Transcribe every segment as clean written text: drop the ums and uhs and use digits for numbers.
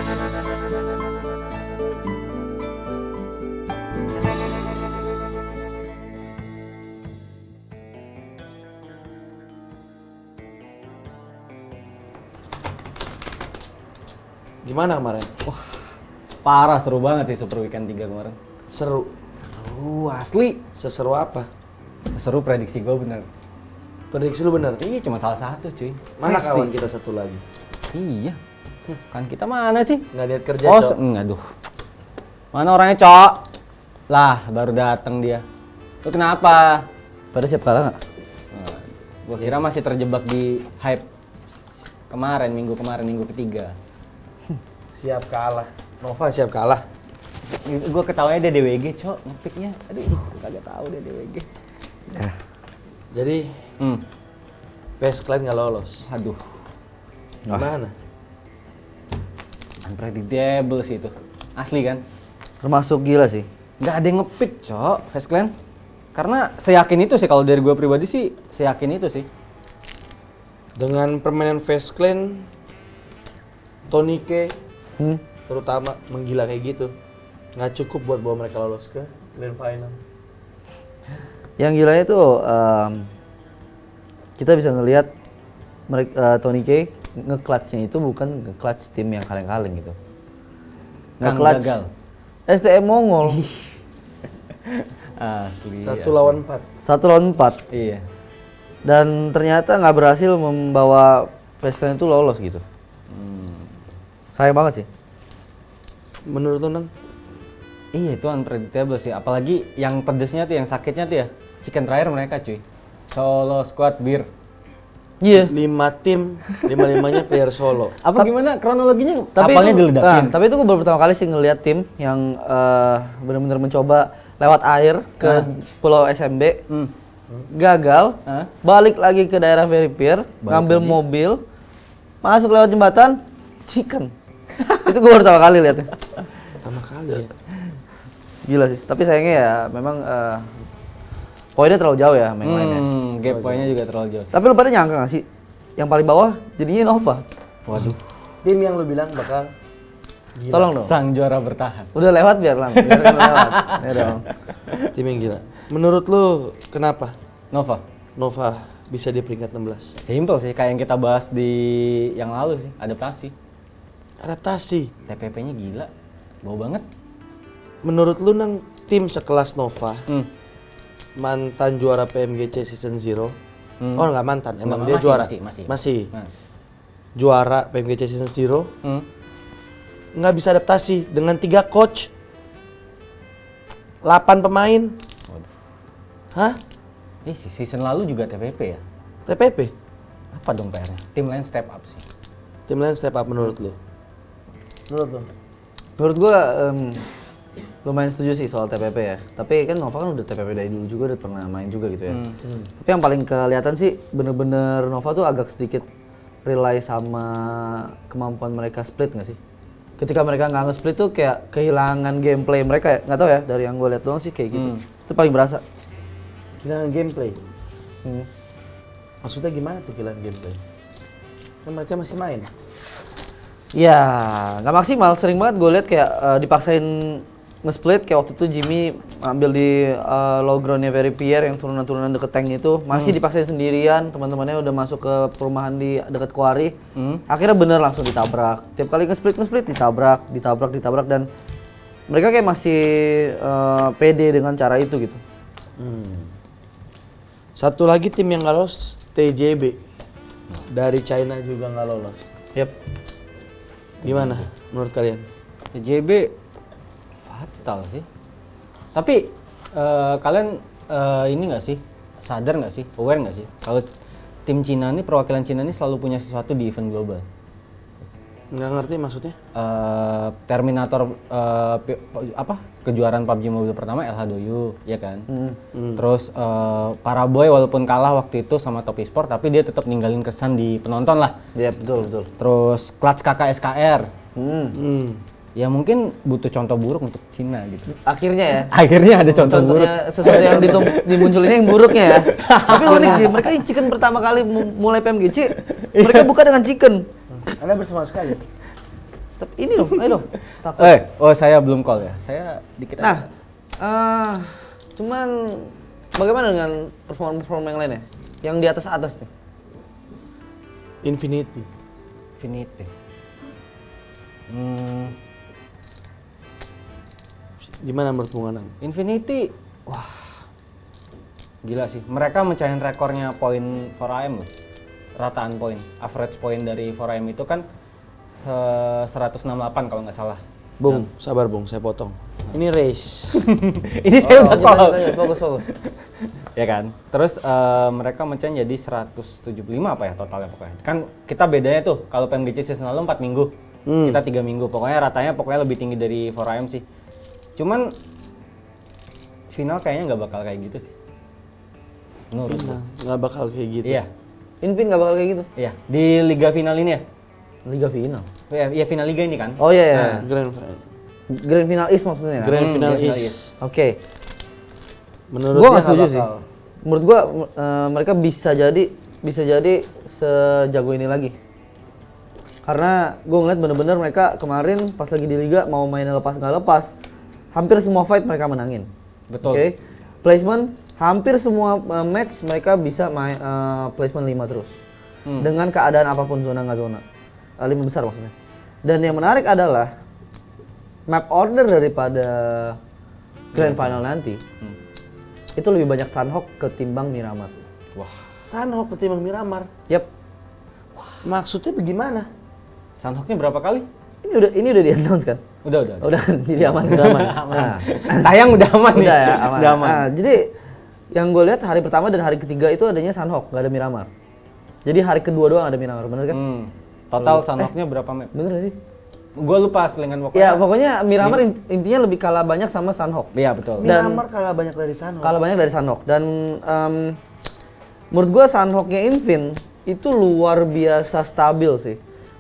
Gimana kemarin? Wah, parah, seru banget sih Super Weekend 3 kemarin. Seru. Seru, asli. Seseru apa? Seru, prediksi gue bener. Prediksi lu bener? Iya, cuma salah satu cuy. Mana Messi. kawan kita satu lagi? Iya. Kan kita mana sih? Nggak lihat kerja, Oh, Cok. aduh. Mana orangnya, Cok? Lah, baru datang dia. Lu kenapa? Pada siap kalah nggak? Gue kira masih terjebak di hype kemarin, minggu ketiga. Siap kalah. Nova siap kalah. Gue ketawanya dia DWG, Cok, ngepiknya. Aduh, kagak tahu dia DWG. Ya. Jadi, Face Clan nggak lolos. Aduh, Gimana? unpredictable sih itu. Asli kan? Termasuk gila sih. Nggak ada yang ngepick, Cok, Face Clan. Karena seyakin itu sih, kalau dari gue pribadi sih, seyakin itu sih. Dengan permainan Face Clan, Tony K terutama menggila kayak gitu, nggak cukup buat bawa mereka lolos ke grand final. Yang gilanya tuh kita bisa ngelihat Tony K nge-clutch-nya itu bukan nge-clutch tim yang kaleng-kaleng gitu. Kang Nge-clutch gagal. STM Mongol. Asli. 1 lawan 4. 1 lawan 4. Iya. Dan ternyata nggak berhasil membawa Face Clan itu lolos gitu. Sayang banget sih. Menurut lu, Nang? Iya, itu unpredictable sih. Apalagi yang pedesnya tuh, yang sakitnya tuh ya, chicken terakhir mereka cuy. Solo squad bir. Iya. 5 tim, 5-5-nya player solo. Apa gimana kronologinya? Tapi Apalnya itu, diledakin. tapi itu gue baru pertama kali sih ngeliat tim yang benar-benar mencoba lewat air ke Pulau SMB, gagal, balik lagi ke daerah Veripier, ngambil mobil, masuk lewat jembatan, chicken. Itu gue baru pertama kali liatnya. Pertama kali ya. Gila sih. Tapi sayangnya ya memang poinnya terlalu jauh ya main lainnya. Gap poinnya juga terlalu jauh. Tapi lu pada nyangka gak sih yang paling bawah jadinya Nova? Waduh. Tim yang lu bilang bakal gila. Tolong dong. Sang juara bertahan. Udah lewat biar lang. Biarkan lewat. Ya dong. Tim yang gila. Menurut lu kenapa Nova. Nova bisa di peringkat 16? Simple sih, kayak yang kita bahas di yang lalu sih, adaptasi. Adaptasi. TPP-nya gila. Bau banget. Menurut lu, Nang, tim sekelas Nova, mantan juara PMGC Season 0. Oh, enggak mantan, emang dia juara. Masih. Juara PMGC Season 0. Nggak bisa adaptasi dengan 3 coach. 8 pemain. Waduh. Hah? Season lalu juga TPP ya? TPP? Apa dong PR-nya? Tim lain step up sih. Tim lain step up menurut lu? Menurut lu? Menurut gua lumayan setuju sih soal TPP ya. Tapi kan Nova kan udah TPP dari dulu juga, udah pernah main juga gitu ya. Tapi yang paling kelihatan sih bener-bener Nova tuh agak sedikit rely sama kemampuan mereka split nggak sih? Ketika mereka nggak nge-split tuh kayak kehilangan gameplay mereka ya. Nggak tahu ya, dari yang gue lihat doang sih kayak gitu. Itu paling berasa. Kehilangan gameplay? Maksudnya gimana tuh kehilangan gameplay? Kan mereka masih main. Ya, nggak maksimal. Sering banget gue lihat kayak dipaksain nge-split kayak waktu itu Jimmy ambil di low groundnya Veripier yang turunan-turunan deket tank itu masih dipaksain sendirian, teman-temannya udah masuk ke perumahan di deket Quarry. Akhirnya bener langsung ditabrak. Tiap kali nge-split ditabrak dan mereka kayak masih pede dengan cara itu gitu. Satu lagi tim yang nggak lolos, TJB. Dari China juga nggak lolos. Yap. Gimana menurut kalian? TJB fatal sih. Tapi kalian ini nggak sih, sadar nggak sih, aware nggak sih kalau tim Cina ini, perwakilan Cina ini selalu punya sesuatu di event global? Nggak ngerti maksudnya? Terminator kejuaraan PUBG Mobile pertama LH2U, ya kan? Terus para boy walaupun kalah waktu itu sama Top Esport, tapi dia tetap ninggalin kesan di penonton lah. Iya betul. Terus Clutch KK SKR. Ya mungkin butuh contoh buruk untuk Cina gitu. Akhirnya ya. Akhirnya ada contoh buruk. Sesuatu yang dimunculinnya yang buruknya ya. Tapi unik sih, mereka chicken pertama kali mulai PMGC, mereka buka dengan chicken. Anda bersama sekali. Tapi ini loh, ayo dong. Takut. Oh saya belum call ya. Saya dikit Nah, aja. cuman bagaimana dengan performa yang lainnya? Yang di atas nih. Infinity. Infinity. Gimana menurut Bung Anang? Infinity, wah gila sih. Mereka mencahin rekornya poin 4AM loh. Rataan poin, average poin dari 4AM itu kan 168 kalau nggak salah. Bung, sabar Bung, saya potong. Ini race. Ini saya udah call. Fokus. Ya kan. Terus mereka mencahin jadi 175 apa ya totalnya pokoknya. Kan kita bedanya tuh kalau PMGC season lalu 4 minggu. Kita 3 minggu. Pokoknya ratanya lebih tinggi dari 4AM sih. Cuman final kayaknya nggak bakal kayak gitu sih. Menurut gue. Nggak bakal kayak gitu. Iya. Invin nggak bakal kayak gitu. Iya, di liga final ini ya. Liga final. Ya final liga ini kan. Oh iya. Grand Grand Final East maksudnya. Kan? Grand Final Grand Final East. East. Oke. Menurut Gua dia nggak setuju nggak sih. bakal. Menurut gua mereka bisa jadi sejago ini lagi. Karena gua ngeliat bener-bener mereka kemarin pas lagi di liga mau mainnya lepas nggak lepas, hampir semua fight mereka menangin. Betul. Oke. Placement hampir semua match mereka bisa main placement 5 terus. Dengan keadaan apapun zona nggak zona. 5 besar maksudnya. Dan yang menarik adalah map order daripada Grand Final nanti. Itu lebih banyak Sunhawk ketimbang Miramar. Wah, Sunhawk ketimbang Miramar. Yap. Maksudnya bagaimana? Sunhawknya berapa kali? Ini udah di-announce kan? Udah. Udah kan? Jadi aman. Udah aman. Nah, Tayang udah aman nih. udah ya, aman. Udah aman. Nah, jadi yang gue lihat hari pertama dan hari ketiga itu adanya Sunhawk, nggak ada Miramar. Jadi hari kedua doang ada Miramar, bener kan? Total Sunhawknya berapa map? Bener gak sih? Gue lupa selingan pokoknya. Ya pokoknya Miramar intinya lebih kalah banyak sama Sunhawk. Iya betul. Dan- Miramar kalah banyak dari Sunhawk. Kalah banyak dari Sunhawk dan menurut gua Sunhawknya Invin itu luar biasa stabil sih.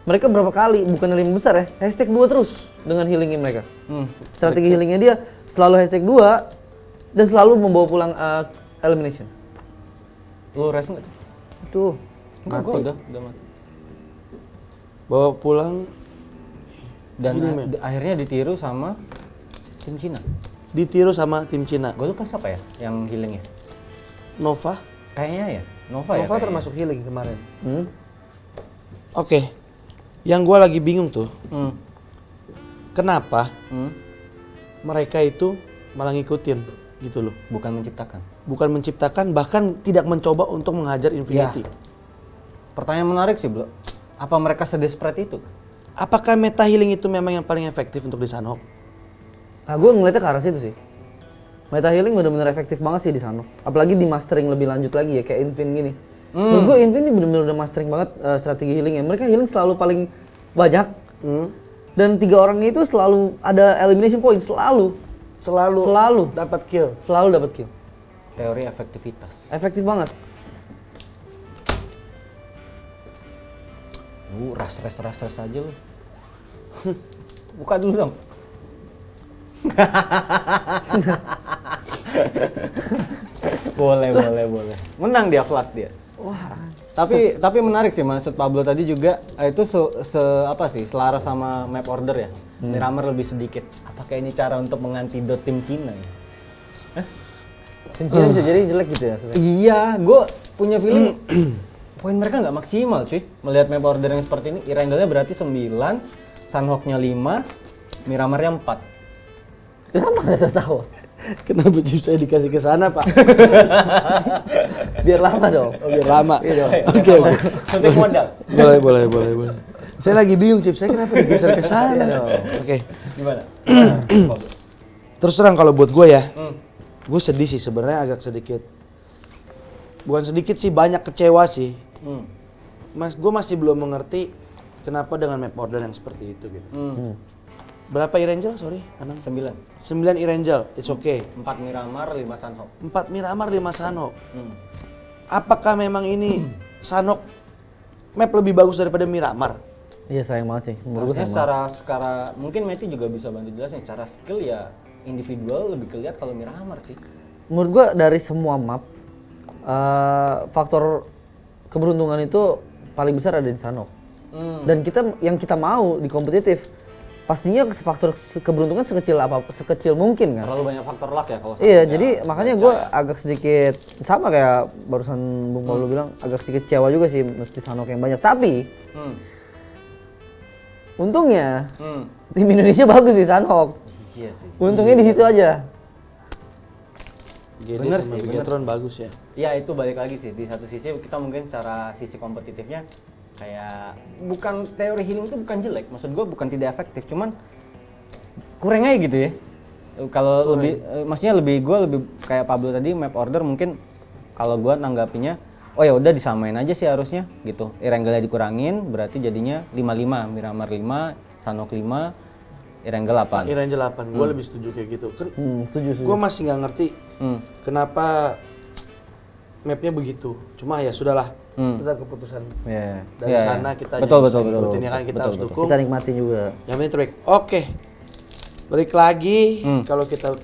Mereka berapa kali bukan 5 besar ya, hashtag 2 terus dengan healingnya mereka. Strategi healingnya dia selalu hashtag 2 dan selalu membawa pulang elimination. Lu rest nggak tuh? Itu Enggak, gue udah mati. Bawa pulang Dan Gini, akhirnya ditiru sama tim Cina. ditiru sama tim Cina. Gue lupa siapa ya yang healingnya? Nova. Kayaknya ya, Nova ya. Nova kayaknya. termasuk healing kemarin. Oke. Yang gua lagi bingung tuh, kenapa mereka itu malah ngikutin gitu loh. Bukan menciptakan. Bukan menciptakan, bahkan tidak mencoba untuk menghajar Infinity. Ya. Pertanyaan menarik sih, Bro. Apa mereka sedesperate itu? Apakah meta healing itu memang yang paling efektif untuk di Sunhawk? Nah, gue ngeliatnya ke arah situ sih. Meta healing bener-bener efektif banget sih di sana. Apalagi di mastering lebih lanjut lagi ya, kayak Invin gini. Menurut gue Invin ini bener-bener udah mastering banget strategi healingnya. Mereka healing selalu paling banyak. Dan 3 orang itu selalu ada elimination point, selalu. Selalu dapat kill. Selalu dapat kill. Teori efektivitas. Efektif banget. Lu ras aja lu. Buka dulu dong. boleh. Menang dia flash dia. Wah. Tapi menarik sih maksud Pablo tadi juga itu apa sih selaras sama map order ya. Miramar lebih sedikit. Apakah ini cara untuk mengantidot tim Cina ya? Tim Cina bisa jadi jelek gitu ya. Sebenernya. Iya, gue punya feeling poin mereka nggak maksimal cuy. Melihat map order yang seperti ini, Irangel-nya berarti 9, Sunhawk-nya 5, Miramarnya 4. Kenapa nggak tertawa? Kenapa chip saya dikasih ke sana, Pak? Biar lama dong. Oh, biar lama. Iya. Oke. Suntik modal. Boleh. Saya lagi bingung, Cip. Saya kenapa digeser ke sana? Oke. Gimana? Terus terang kalau buat gue ya, gue sedih sih sebenarnya, agak sedikit. Bukan sedikit sih, banyak kecewa sih. Gue masih belum mengerti kenapa dengan map order yang seperti itu gitu. Berapa Irangel? Sorry, Anang. 9. 9 Irangel, it's okay. 4 Miramar, 5 Sunhawk. 4 Miramar, 5 Sunhawk. Apakah memang ini Sunhawk map lebih bagus daripada Miramar? Iya sayang banget sih. Menurut gue Maksudnya secara mungkin Meti juga bisa bantu jelasin. Secara skill ya individual lebih kelihatan kalau Miramar sih. Menurut gua dari semua map faktor keberuntungan itu paling besar ada di Sunhawk. Dan yang kita mau di kompetitif pastinya faktor keberuntungan sekecil mungkin kan. Terlalu banyak faktor luck ya kalau Iya, jadi makanya gue agak sedikit sama kayak barusan Bung Paulo bilang, agak sedikit kecewa juga sih mesti Sanhok yang banyak. Tapi untungnya tim Indonesia bagus di Sanhok. Iya sih. Untungnya di situ aja. GD Bener sama sih, Bigetron bagus ya. Ya itu balik lagi sih, di satu sisi kita mungkin secara sisi kompetitifnya kayak bukan teori healing itu bukan jelek, maksud gue bukan tidak efektif, cuman kurang aja gitu ya. Kalau lebih, maksudnya gue lebih kayak Pablo tadi map order mungkin kalau gue nanggapinya, oh ya udah disamain aja sih harusnya gitu. Erangel dikurangin, berarti jadinya 5-5, Miramar 5, Sanhok 5, Erangel 8. Erangel 8, gue lebih setuju kayak gitu. Kan Setuju. gue masih nggak ngerti kenapa mapnya begitu. Cuma ya sudahlah. Kita keputusan dari sana kita betul, ikutin ya kan, kita harus dukung. Kita nikmati juga. Yang penting terbaik. Oke. Balik lagi kalau kita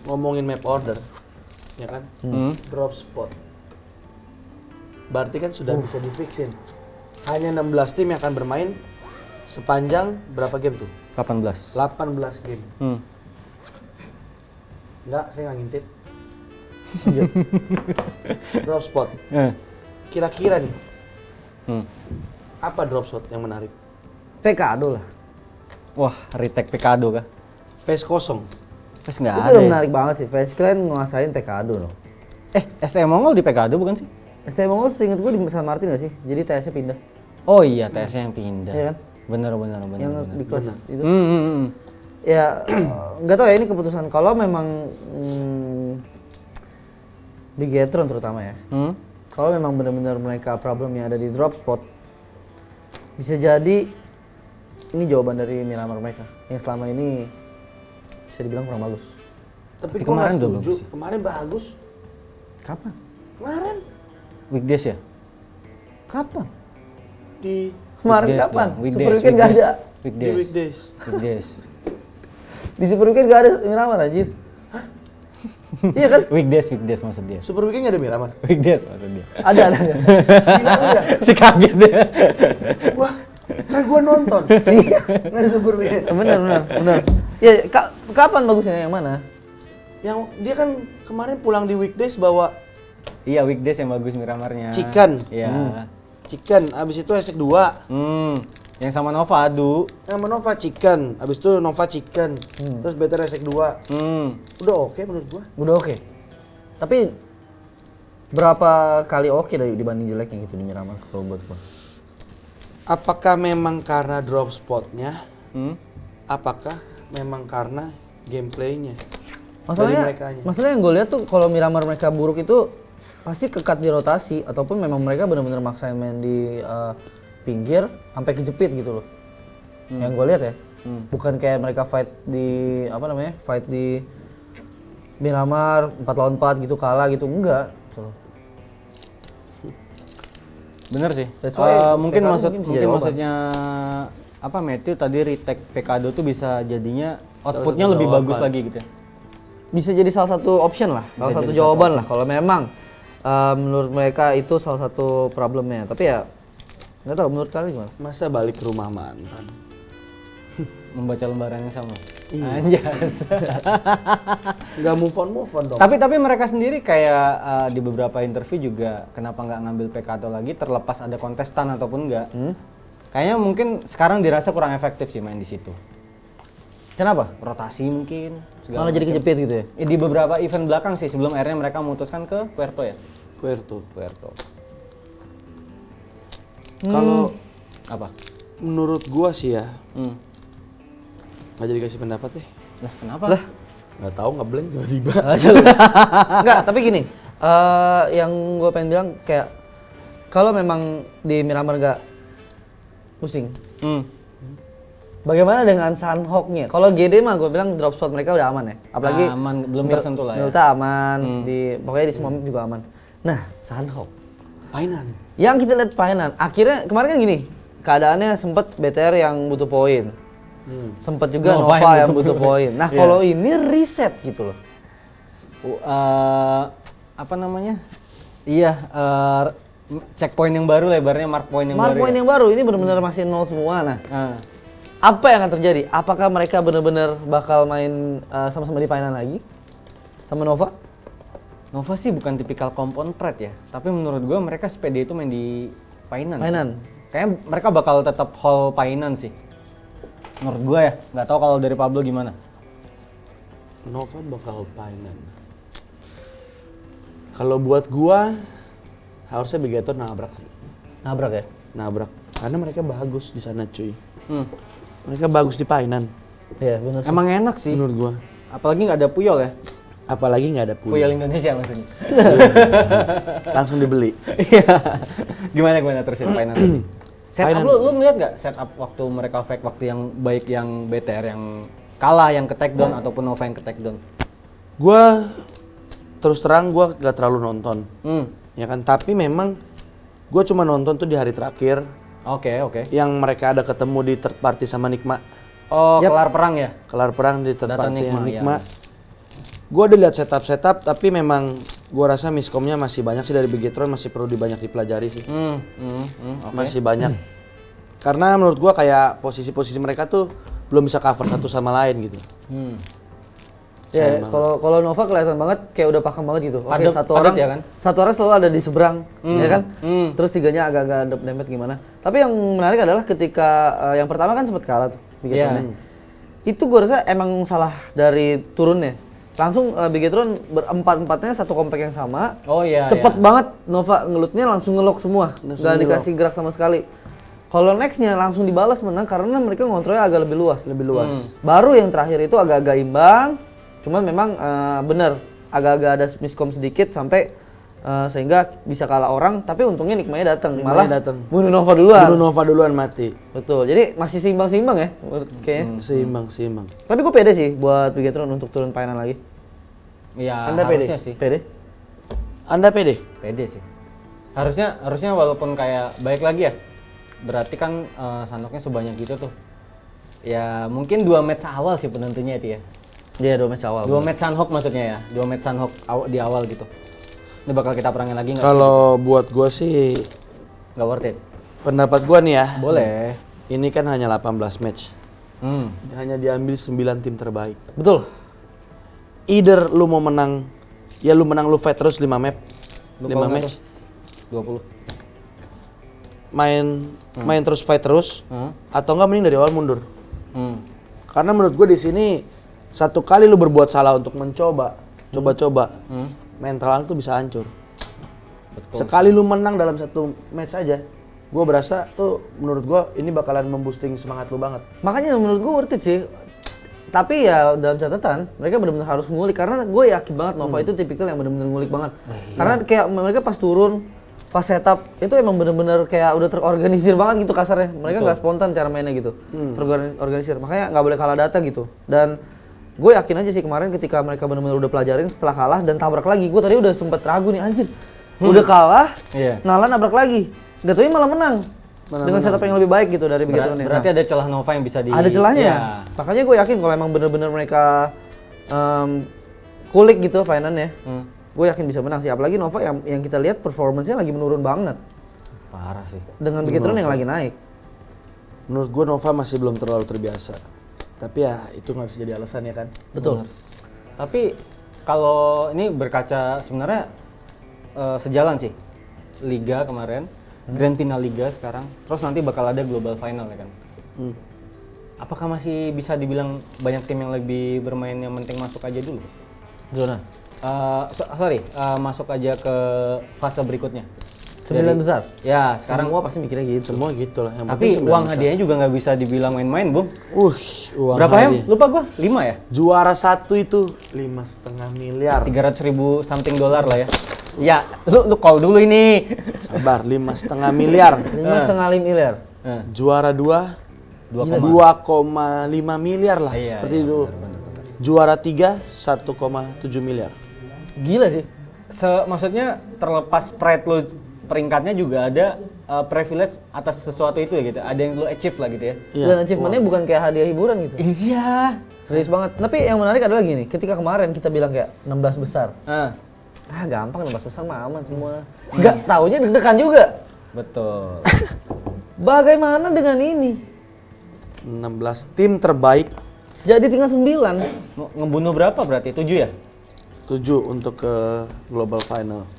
ngomongin map order, ya kan? Drop spot. Berarti kan sudah bisa difixin. Hanya 16 tim yang akan bermain sepanjang berapa game tuh? 18. 18 game. Enggak, saya nggak ngintip. Drop spot. Kira-kira nih, apa drop shot yang menarik? PKado lah. Wah, retake Pekado kah? Face kosong. Face nggak Itu ada udah ya? menarik banget sih. Face Clan nguasain PKado loh. STM Mongol di Pekado bukan sih? STM Mongol seinget gue di San Martin gak sih? Jadi TS-nya pindah. Oh iya, TS-nya yang pindah. Iya kan? Bener. Yang di kelas itu. Hmm. Ya nggak tahu ya ini keputusan. Kalau memang Bigetron terutama ya. Kalau memang benar-benar mereka problemnya ada di drop spot, bisa jadi ini jawaban dari Miramar mereka yang selama ini bisa dibilang kurang bagus. Tapi kemarin kemarin udah setuju. bagus sih. Kemarin bagus. Kapan? Kemarin Weekdays ya? Kapan? di Kemarin Weekdays kapan? dong, Super Weekend gak ada. di Weekdays. weekdays. Di Super Weekend gak ada Miramar anjir. Iya kan? Weekdays maksud dia. Super Weekend nggak ada Miramar. Weekdays maksud dia. Ada. Gila udah. Si kaget dia. Wah, kan gua nonton. Iya. Nggak ada Super Weekend. Benar. Ya kapan bagusnya yang mana? Yang dia kan kemarin pulang di weekdays bawa Iya, Weekdays yang bagus Miramarnya. Chicken. Iya. chicken, abis itu esek 2. Yang sama Nova adu. Sama Nova chicken, abis itu Nova chicken. Terus better esek 2. Udah oke menurut gua. Udah oke. Tapi berapa kali oke dari dibanding jeleknya gitu di Miramar kalau buat gua? Apakah memang karena drop spotnya? Apakah memang karena gameplaynya? Masalahnya yang gue lihat tuh kalau Miramar mereka buruk itu pasti kekat di rotasi ataupun memang mereka benar-benar maksain main di pinggir sampai kejepit gitu loh. Yang gue lihat ya. Bukan kayak mereka fight di fight di Miramar 4 lawan 4 gitu kalah gitu, enggak gitu loh. Bener sih. Mungkin maksudnya apa Matthew tadi retake Pekado tuh bisa jadinya outputnya lebih bagus lagi gitu ya. Bisa jadi salah satu option lah, salah satu jawaban lah kalau memang menurut mereka itu salah satu problemnya. Tapi ya nggak tahu menurut kalian gimana? Masa balik ke rumah mantan? Membaca lembaran yang sama. Iya. Anjas. Nggak move on dong. Tapi mereka sendiri kayak di beberapa interview juga kenapa nggak ngambil Pekado lagi terlepas ada kontestan ataupun enggak. Kayaknya mungkin sekarang dirasa kurang efektif sih main di situ. Kenapa? Rotasi mungkin. Malah jadi kejepit gitu ya? Di beberapa event belakang sih sebelum akhirnya mereka memutuskan ke Puerto ya. Puerto. Kalau Apa? Menurut gua sih ya, nggak jadi kasih pendapat deh. Lah kenapa? Lah. Nggak tahu, ngeblank tiba-tiba. enggak, tapi gini, yang gue pengen bilang kayak kalau memang di Miramar nggak pusing, bagaimana dengan Sanhoknya? Kalau GD mah gue bilang drop spot mereka udah aman ya, apalagi aman, belum tersentuh lah ya. Milta aman, pokoknya di semua map juga aman. Nah, Sanhok, Painan. yang kita lihat Painan, akhirnya kemarin kan gini, keadaannya sempet BTR yang butuh poin. Sempet juga Nova yang butuh poin. Nah, kalau ini reset gitu loh. Apa namanya? Iya, checkpoint yang baru lebarnya, mark point yang baru. Mark point yang baru ini benar-benar masih nol semua. Nah, Apa yang akan terjadi? Apakah mereka benar-benar bakal main sama-sama di final lagi? Sama Nova? Nova sih bukan tipikal compound pret ya, tapi menurut gua mereka sepede itu main di Painan. Kayaknya mereka bakal tetap hold Painan sih. Menurut gua ya, nggak tahu kalau dari Pablo gimana. Nova bakal Painan. Kalau buat gua harusnya Bigetron nabrak sih. Nabrak ya? Nabrak. Karena mereka bagus di sana cuy. Mereka bagus di Painan. Iya benar. Emang enak sih. Menurut gua. Apalagi nggak ada Puyol ya. Apalagi nggak ada Puyol Indonesia maksudnya. Langsung dibeli. Iya. gimana terusin Painan tadi? Setup lu ngeliat nggak setup waktu mereka fake, waktu yang baik yang BTR yang kalah, yang ke take down ataupun Nova yang ke take down? Gua terus terang gua gak terlalu nonton. Ya kan, tapi memang gua cuma nonton tuh di hari terakhir. Oke. Yang mereka ada ketemu di third party sama Nikma. Oh, kelar perang ya? Kelar perang di third Data party Nikma. Iya. Gue udah lihat setup, tapi memang gue rasa miskomnya masih banyak sih dari Bigetron, masih perlu banyak dipelajari sih. Okay. Masih banyak. Karena menurut gue kayak posisi-posisi mereka tuh belum bisa cover satu sama lain gitu. Ya, kalau Nova kelihatan banget kayak udah pakem banget gitu. Oke, satu orang selalu ada di seberang, ya kan? Terus tiganya agak-agak dempet gimana. Tapi yang menarik adalah ketika yang pertama kan sempat kalah tuh Bigetron. Itu gue rasa emang salah dari turunnya. Langsung Bigetron berempat-empatnya satu kompak yang sama. Oh iya. Cepet banget Nova ngelutnya langsung ngelok semua. Nggak dikasih gerak sama sekali. Kalau nextnya langsung dibalas menang karena mereka ngontrolnya agak lebih luas. Baru yang terakhir itu agak-agak imbang. Cuman memang bener agak-agak ada miskom sedikit sampai sehingga bisa kalah orang. Tapi untungnya Nikmanya datang. Malah bunuh Nova duluan. Bunuh Nova duluan mati. Betul. Jadi masih seimbang-seimbang ya kayaknya. Seimbang. Tapi gue pede sih buat Bigetron untuk turun final lagi. Iya, Anda harusnya pede? sih. Pede? Anda pede? Pede sih. Harusnya walaupun kayak baik lagi ya. Berarti kan sandoknya sebanyak gitu tuh. Ya mungkin 2 match awal sih penentunya itu ya. Iya, 2 match awal. 2 match Sunhawk maksudnya ya. 2 match Sunhawk di awal gitu. Ini bakal kita perangin lagi nggak? Kalau buat gue sih nggak worth it. pendapat gue nih ya. Boleh. Ini kan hanya 18 match. Hanya diambil 9 tim terbaik. Betul. Either lu mau menang, ya lu menang lu fight terus 5 map. 5 match. 20. Main terus fight terus. Atau enggak mending dari awal mundur. Karena menurut gue di sini satu kali lu berbuat salah untuk coba-coba, mental lu tuh bisa hancur. Betul. Sekali lu menang dalam satu match aja, gue berasa tuh menurut gue ini bakalan memboosting semangat lu banget. Makanya menurut gue worth it sih. Tapi ya dalam catatan mereka benar-benar harus ngulik karena gue yakin banget Nova itu tipikal yang benar-benar ngulik banget. Karena kayak mereka pas turun, pas setup itu emang benar-benar kayak udah terorganisir banget gitu kasarnya. Mereka nggak spontan cara mainnya gitu, terorganisir. Makanya nggak boleh kalah data gitu. Dan gue yakin aja sih kemarin ketika mereka benar-benar udah pelajarin setelah kalah dan tabrak lagi. Gue tadi udah sempet ragu nih anjir, udah kalah, Nalan nabrak lagi, nggak tahu malah menang. Dengan setup yang lebih baik gitu dari Bigetron. Berarti ada celah Nova yang bisa ada celahnya. Ya. Makanya gue yakin kalau emang bener-bener mereka kulik gitu mainannya, gue yakin bisa menang sih. Apalagi Nova yang kita lihat performance-nya lagi menurun banget. Parah sih. Dengan Bigetron yang lagi naik. Menurut gue Nova masih belum terlalu terbiasa. Tapi ya itu nggak bisa jadi alasan ya kan. Betul. Tapi kalau ini berkaca sebenarnya sejalan sih. Liga kemarin. Grand Final Liga sekarang, terus nanti bakal ada Global Final ya kan. Apakah masih bisa dibilang banyak tim yang lebih bermain yang penting masuk aja dulu? Zona. Masuk aja ke fase berikutnya. 9 besar? Ya, sekarang semua pasti mikirnya gitu. Semua gitu lah. Tapi uang hadiahnya juga nggak bisa dibilang main-main, Bung. Uang berapa ya? hadiah. Lupa gua, 5 ya? Juara 1 itu 5,5 miliar. 300.000 something dolar lah ya. Ya, lu call dulu ini. Sabar, 5,5 miliar. 5,5 miliar. Juara 2 2,5 miliar lah, seperti itu. Juara 3 1,7 miliar. Gila sih. Maksudnya terlepas pride lu peringkatnya juga ada privilege atas sesuatu itu ya gitu. Ada yang lu achieve lah gitu ya. Dan achievementnya bukan kayak hadiah hiburan gitu. Iya. Serius banget. Tapi yang menarik adalah gini, ketika kemarin kita bilang kayak 16 besar. Gampang 16 besar mah aman semua. Enggak, taunya deg-degan juga. Betul. Bagaimana dengan ini? 16 tim terbaik. Jadi tinggal 9. Ngebunuh berapa berarti? 7 ya? 7 untuk ke global final.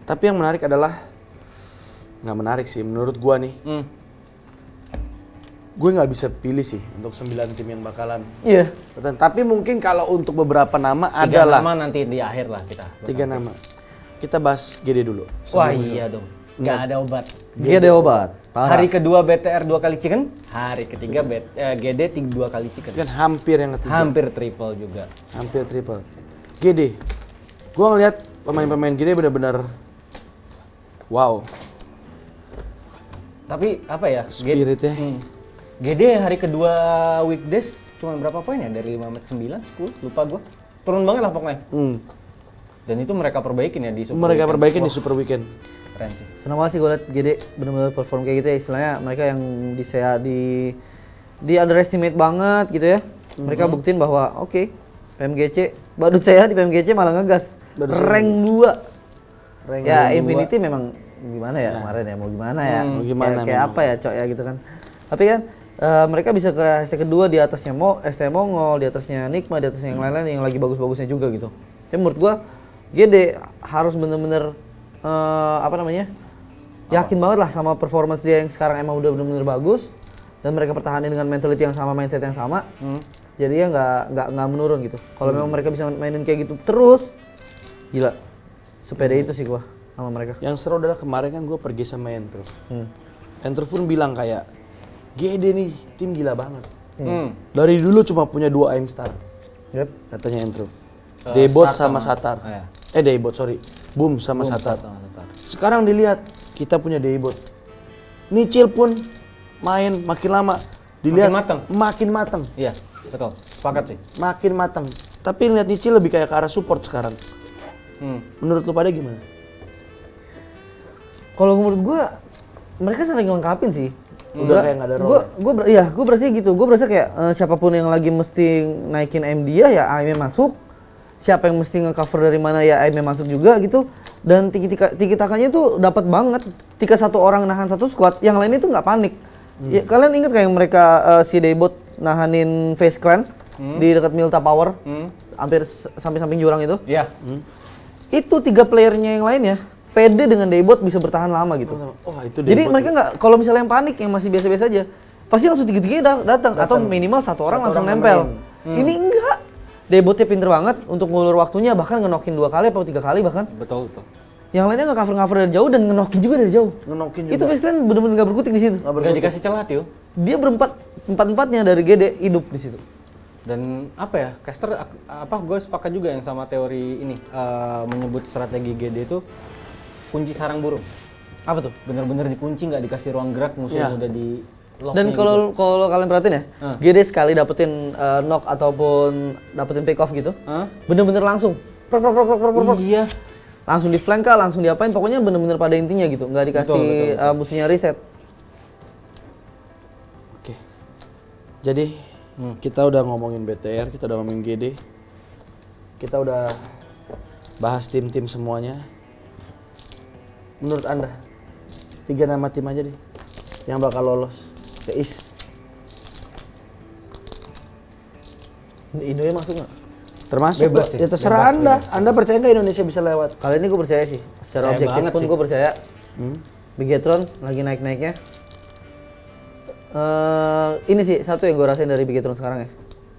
Tapi yang menarik adalah, nggak menarik sih menurut gua nih. Gue nggak bisa pilih sih untuk 9 tim yang bakalan. Iya. Tapi mungkin kalau untuk beberapa nama 3 adalah nama nanti di akhir lah kita. 3 nama. Kita bahas GD dulu. Wah iya dong. Nggak ada obat. Dia ada obat. Parah. Hari kedua BTR 2 kali chicken, hari ketiga GD 2 kali chicken. Kan hampir yang ketiga. Hampir triple juga. Hampir triple. GD. Gua ngeliat pemain-pemain GD benar-benar wow. Tapi apa ya? Spiritnya. GD hari kedua weekdays cuma berapa poin ya? Dari 5-9, 10, lupa gua. Turun banget lah pokoknya. Dan itu mereka perbaikin ya di Super Mereka Weekend. perbaikin di Wah, Super Weekend. keren sih. Senang banget sih gue liat GD bener-bener perform kayak gitu ya, istilahnya mereka yang di underestimate banget gitu ya. Mereka buktiin bahwa oke, PMGC, badut saya di PMGC malah ngegas. Rank 2. Ya Infinity memang gimana ya kemarin ya, mau gimana ya. Mau gimana kayak memang. apa ya cok ya gitu kan. Tapi kan mereka bisa ke hashtag kedua di atasnya ST Mongol, di atasnya Nikma, di atasnya yang lain-lain yang lagi bagus-bagusnya juga gitu. Tapi menurut gua GD harus bener-bener yakin banget lah sama performance dia yang sekarang emang udah bener-bener bagus dan mereka pertahanin dengan mentality yang sama, mindset yang sama. Jadi ya nggak menurun gitu. Kalau memang mereka bisa mainin kayak gitu terus, gila. Sepede itu sih gua sama mereka. Yang seru adalah kemarin kan gue pergi sama Entro. Entro pun bilang kayak, GD nih tim gila banget. Dari dulu cuma punya 2 aim star. Yep. Katanya Entro. Debot Star sama sama- Satar. oh, ya. Debot sorry. Boom sama Satar. Sama Satar. Sekarang dilihat kita punya Debot. Nicil pun main makin lama. Dilihat makin mateng. Iya, betul. Sepakat sih. Makin mateng. Tapi lihat Nicil lebih kayak ke arah support sekarang. Menurut lu pada gimana? Kalau menurut gua mereka saling ngelengkapin sih. Udah kayak nggak ada role. Gue berasa gitu. Gue berasa kayak siapapun yang lagi mesti naikin aim dia ya aimnya masuk. Siapa yang mesti nge-cover dari mana ya aimnya masuk juga gitu. Dan tiki-takanya tuh dapat banget. Ketika satu orang nahan satu squad, yang lain itu nggak panik. Ya, kalian ingat kayak mereka si Debot nahanin Face Clan di dekat Milta Power, hampir samping-samping jurang itu. Iya. Itu 3 playernya yang lainnya pede dengan Debot bisa bertahan lama gitu. Oh, itu Jadi Debot mereka nggak, kalau misalnya yang panik yang masih biasa-biasa aja, pasti langsung tiga-tiganya datang atau minimal satu orang langsung nempel. Ini enggak. Debotnya pinter banget untuk ngulur waktunya, bahkan ngenokin 2 kali atau 3 kali bahkan. Betul. Yang lainnya nge-cover dari jauh dan ngenokin juga dari jauh. Ngenokin Itu Face Clan bener-bener nggak berkutik di situ. Gak dikasih celah Tio. Dia empat-empatnya dari GD hidup di situ. Dan apa ya, caster gue sepakat juga yang sama teori ini menyebut strategi GD itu kunci sarang burung. Apa tuh? Bener-bener dikunci, nggak dikasih ruang gerak, musuhnya udah di lock. Dan kalau kalian perhatiin ya, GD sekali dapetin knock ataupun dapetin pick off gitu, bener-bener langsung. Iya. Langsung di flank kah, langsung diapain, pokoknya bener-bener pada intinya gitu, nggak dikasih Betul. musuhnya reset. Oke. Jadi kita udah ngomongin BTR, kita udah ngomongin GD. Kita udah bahas tim-tim semuanya. Menurut Anda, 3 nama tim aja deh yang bakal lolos ke East. Indonya masuk nggak? Termasuk Bebas sih, ya terserah bebas, Anda. bebas. Anda percaya nggak Indonesia bisa lewat? Kali ini gue percaya sih, secara Percaya objektif banget pun sih. gue percaya. Bigetron lagi naik-naiknya. Ini sih satu yang gue rasain dari Bigetron sekarang ya.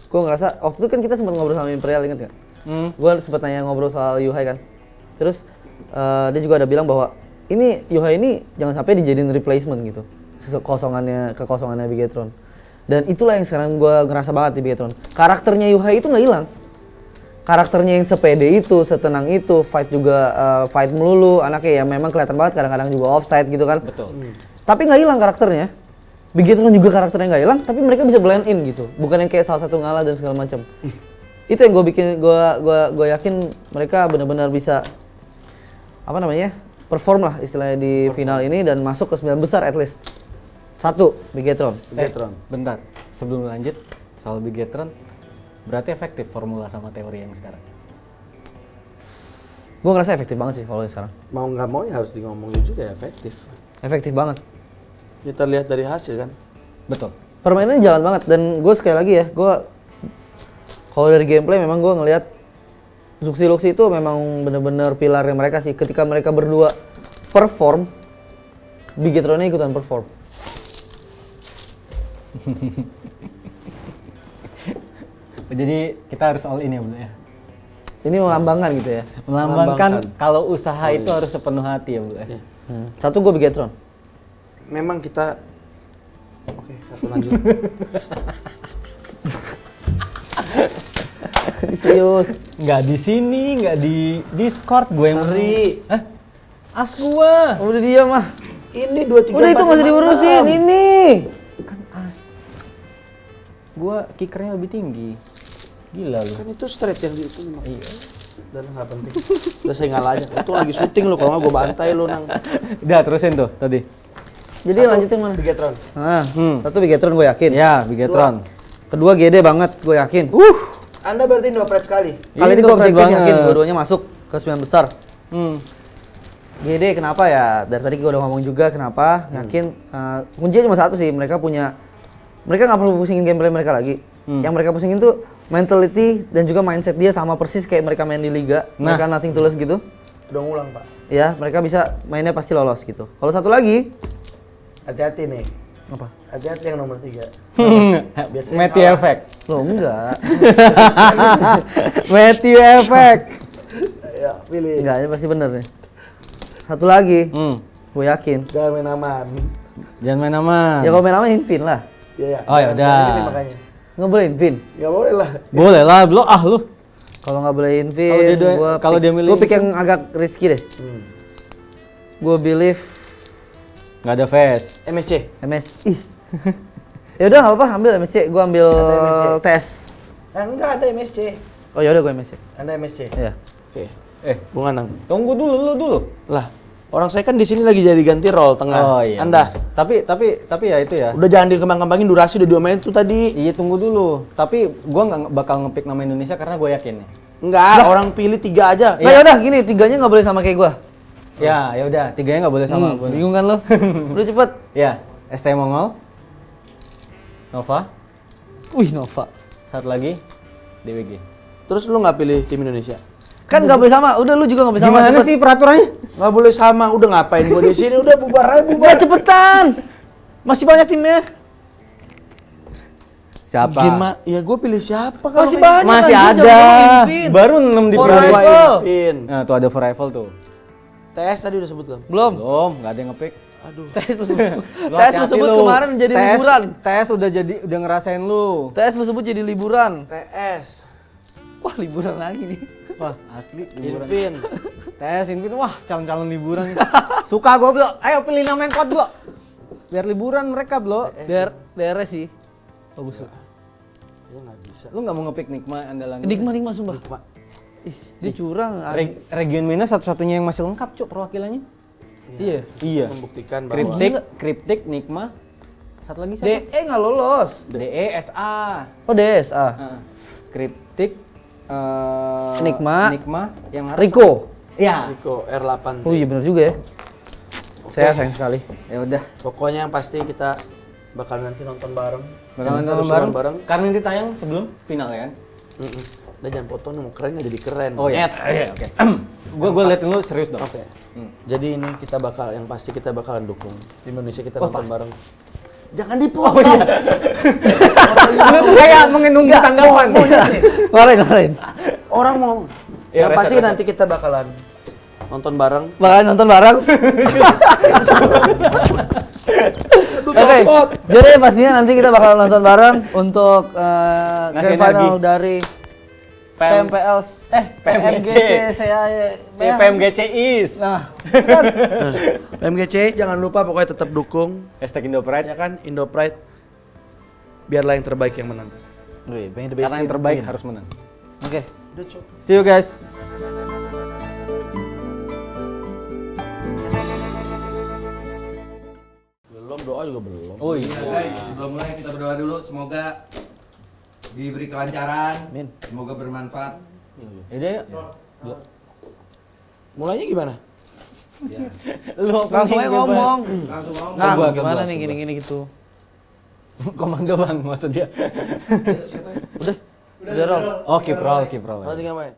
Gue ngerasa waktu itu kan kita sempat ngobrol sama Imperial, inget nggak? Gue sempat nanya ngobrol soal Yuhai kan. Terus dia juga ada bilang bahwa ini Yuhai ini jangan sampai dijadiin replacement gitu, kekosongannya Bigetron. Dan itulah yang sekarang gue ngerasa banget di Bigetron. Karakternya Yuhai itu nggak hilang. Karakternya yang sepede itu, setenang itu, fight juga fight melulu, anaknya ya memang kelihatan banget kadang-kadang juga offside gitu kan. Betul. Tapi nggak hilang karakternya. Bigetron juga karakternya nggak hilang, tapi mereka bisa blend in gitu. Bukan yang kayak salah satu ngalah dan segala macam. Itu yang gue yakin mereka benar-benar bisa perform lah istilahnya di final ini dan masuk ke 9 besar at least. 1 Bigetron. Bentar, sebelum lanjut soal Bigetron, berarti efektif formula sama teori yang sekarang? Gue ngerasa efektif banget sih kalau yang sekarang. Mau nggak mau ya harus ngomong jujur ya efektif. Efektif banget. Kita lihat dari hasil kan. Betul. Permainannya jalan banget dan gue sekali lagi ya, gue kalau dari gameplay memang gue ngelihat Zuxi Luxi itu memang bener-bener pilarnya mereka sih. Ketika mereka berdua perform, Bigetron-nya ikutan perform. Jadi kita harus all in ya bro ya. Ini melambangkan gitu ya. Melambangkan kalau usaha itu harus sepenuh hati ya bro ya. Satu gue Bigetron. Memang kita oke, satu lanjut. Serius. Nggak di sini, nggak di Discord gue yang Seri. Hah? As gua. Udah diam mah. Ini 2 3 Udah itu nggak usah diurusin. Ini. Kan as. Gua kickernya lebih tinggi. Gila lu. Kan itu straight yang di itu. Iya. Dan nggak penting. Udah saya ngalah aja. Itu lagi syuting lo, kalau nggak gue bantai lo nang. Udah terusin tuh tadi. Jadi lanjutin mana? Bigetron. Nah, satu Bigetron gue yakin. Ya, Bigetron. Kedua GD banget gue yakin. Anda berarti Indopret sekali. Kali ini gue objektif yakin dua-duanya masuk ke 9 besar. Hmm. GD kenapa ya? Dari tadi gue udah ngomong juga kenapa. Yakin kuncinya cuma satu sih, mereka nggak perlu pusingin gameplay mereka lagi. Yang mereka pusingin tuh mentality dan juga mindset dia sama persis kayak mereka main di liga. Mereka nothing to lose gitu. Udah ngulang, Pak. Ya, mereka bisa mainnya pasti lolos gitu. Kalau satu lagi, Hati-hati nih. apa? Hati-hati yang nomor 3. Biasanya Matthew Effect. Loh enggak. Matthew Effect. Ya, pilih. Enggak, ini pasti bener nih. Satu lagi, gue yakin. Jangan main aman. Jangan main aman. Ya kalau main sama Invin lah. Iya, ya. Oh, ya udah. Makanya. Nggak boleh Invin. Nggak boleh lah. Boleh lah, lu lu. Kalau nggak boleh Kalau dia Invin, dua- kalau dia milih gue pick yang agak risky deh. Gue believe Nggak ada face. MSC. MS. Ih. Ya udah nggak apa-apa, ambil MSC. Gue ambil Ada MSC. tes. Enggak ada MSC. Oh ya udah gue MSC. Anda MSC. Iya. Oke. Eh, Bung Anang. tunggu dulu, lu dulu. Lah, orang saya kan di sini lagi jadi ganti role tengah. Oh iya. Anda Tapi ya itu ya. udah jangan dikembang-kembangin, durasi udah diomelin tuh tadi. Iya tunggu dulu. Tapi gua nggak bakal ngepick nama Indonesia karena gue yakin nih. Enggak, orang pilih 3 aja. Nah ya udah gini, tiganya nggak boleh sama kayak gue. Ya udah, tiganya nggak boleh sama gua. Bingung kan lo? Udah cepet. Ya, ST Mongol, Nova, Wih Nova. satu lagi DWG. Terus lu nggak pilih tim Indonesia? Kan nggak boleh sama. Udah lu juga nggak boleh sama. Gimana cepet. sih peraturannya? Nggak boleh sama. Udah ngapain gua di sini? Udah bubar aja, bubar. Udah cepetan. Masih banyak timnya. Siapa? Gimana? Ya gua pilih siapa kalau Masih kayak- banyak. Masih anjir, ada. jangan ngomong Invin. Baru 6 di For Gua Rival. Invin. Nah, tuh ada For Rival tuh. TS tadi udah sebut kan? Belum. Belum, nggak ada yang ngepick. Aduh. TS lu sebut. Lu TS lu hati-hati sebut lu. kemarin jadi TS liburan. TS udah ngerasain lu. TS lu sebut jadi liburan. TS. Wah liburan lagi nih. Wah, asli liburan. Invin. TS Invin, wah calon-calon liburan. Suka gue, Bro. Ayo pilih nama yang kuat, Bro. Biar liburan mereka, Bro. DR sih. Bagus. Ya nggak bisa. Lu nggak mau ngepick Nikma andalan? Nikma sumpah. Nikma. Ih, dia curang. Region Mina satu-satunya yang masih lengkap, Cuk, perwakilannya. Iya. Iya. Membuktikan bahwa Kriptik, Nikma. Satu lagi siapa? DE nggak lolos. DE SA. Oh DSA. Kriptik Nikma. yang harus Rico. Iya. Rico R8. Oh iya benar juga ya. Saya sayang sekali. Ya udah. Pokoknya yang pasti kita bakal nanti nonton bareng. Bakalan Nanti nonton seru bareng. Karena nanti tayang sebelum final ya kan? Udah jangan foto nih, mau keren nggak jadi keren. Oh iya. Nyet. Oke. Gue liatin lu serius dong. Oke. Jadi ini kita yang pasti kita bakalan dukung. Di Indonesia kita nonton bareng. Jangan dipotong. Lu kayak menunggu tanggapan. Kemarin. Orang mau. Ya, Yang pasti reset. nanti kita bakalan nonton bareng. Bakalan nonton bareng. Oke, jadi pastinya nanti kita bakal nonton bareng untuk Ngasih grand final energi. dari PMPL PMGC PMGC is. Nah, kan PMGC jangan lupa pokoknya tetap dukung Hashtag Indopride. ya kan Indo Pride. Biarlah yang terbaik yang menang. Karena yang terbaik harus menang. Oke. See you guys. Belum, doa juga belum. Oh iya. Guys, sebelum mulai kita berdoa dulu, semoga diberi kelancaran, Amin. semoga bermanfaat. Yaudah ya. Mulainya gimana? Lu Langsung aja ngomong. Langsung ngomong. Nah, Gua, gimana gua. nih gini-gini gitu. Komando bang maksud dia. Udah roll. Oh, keep roll. Oh, tinggal main.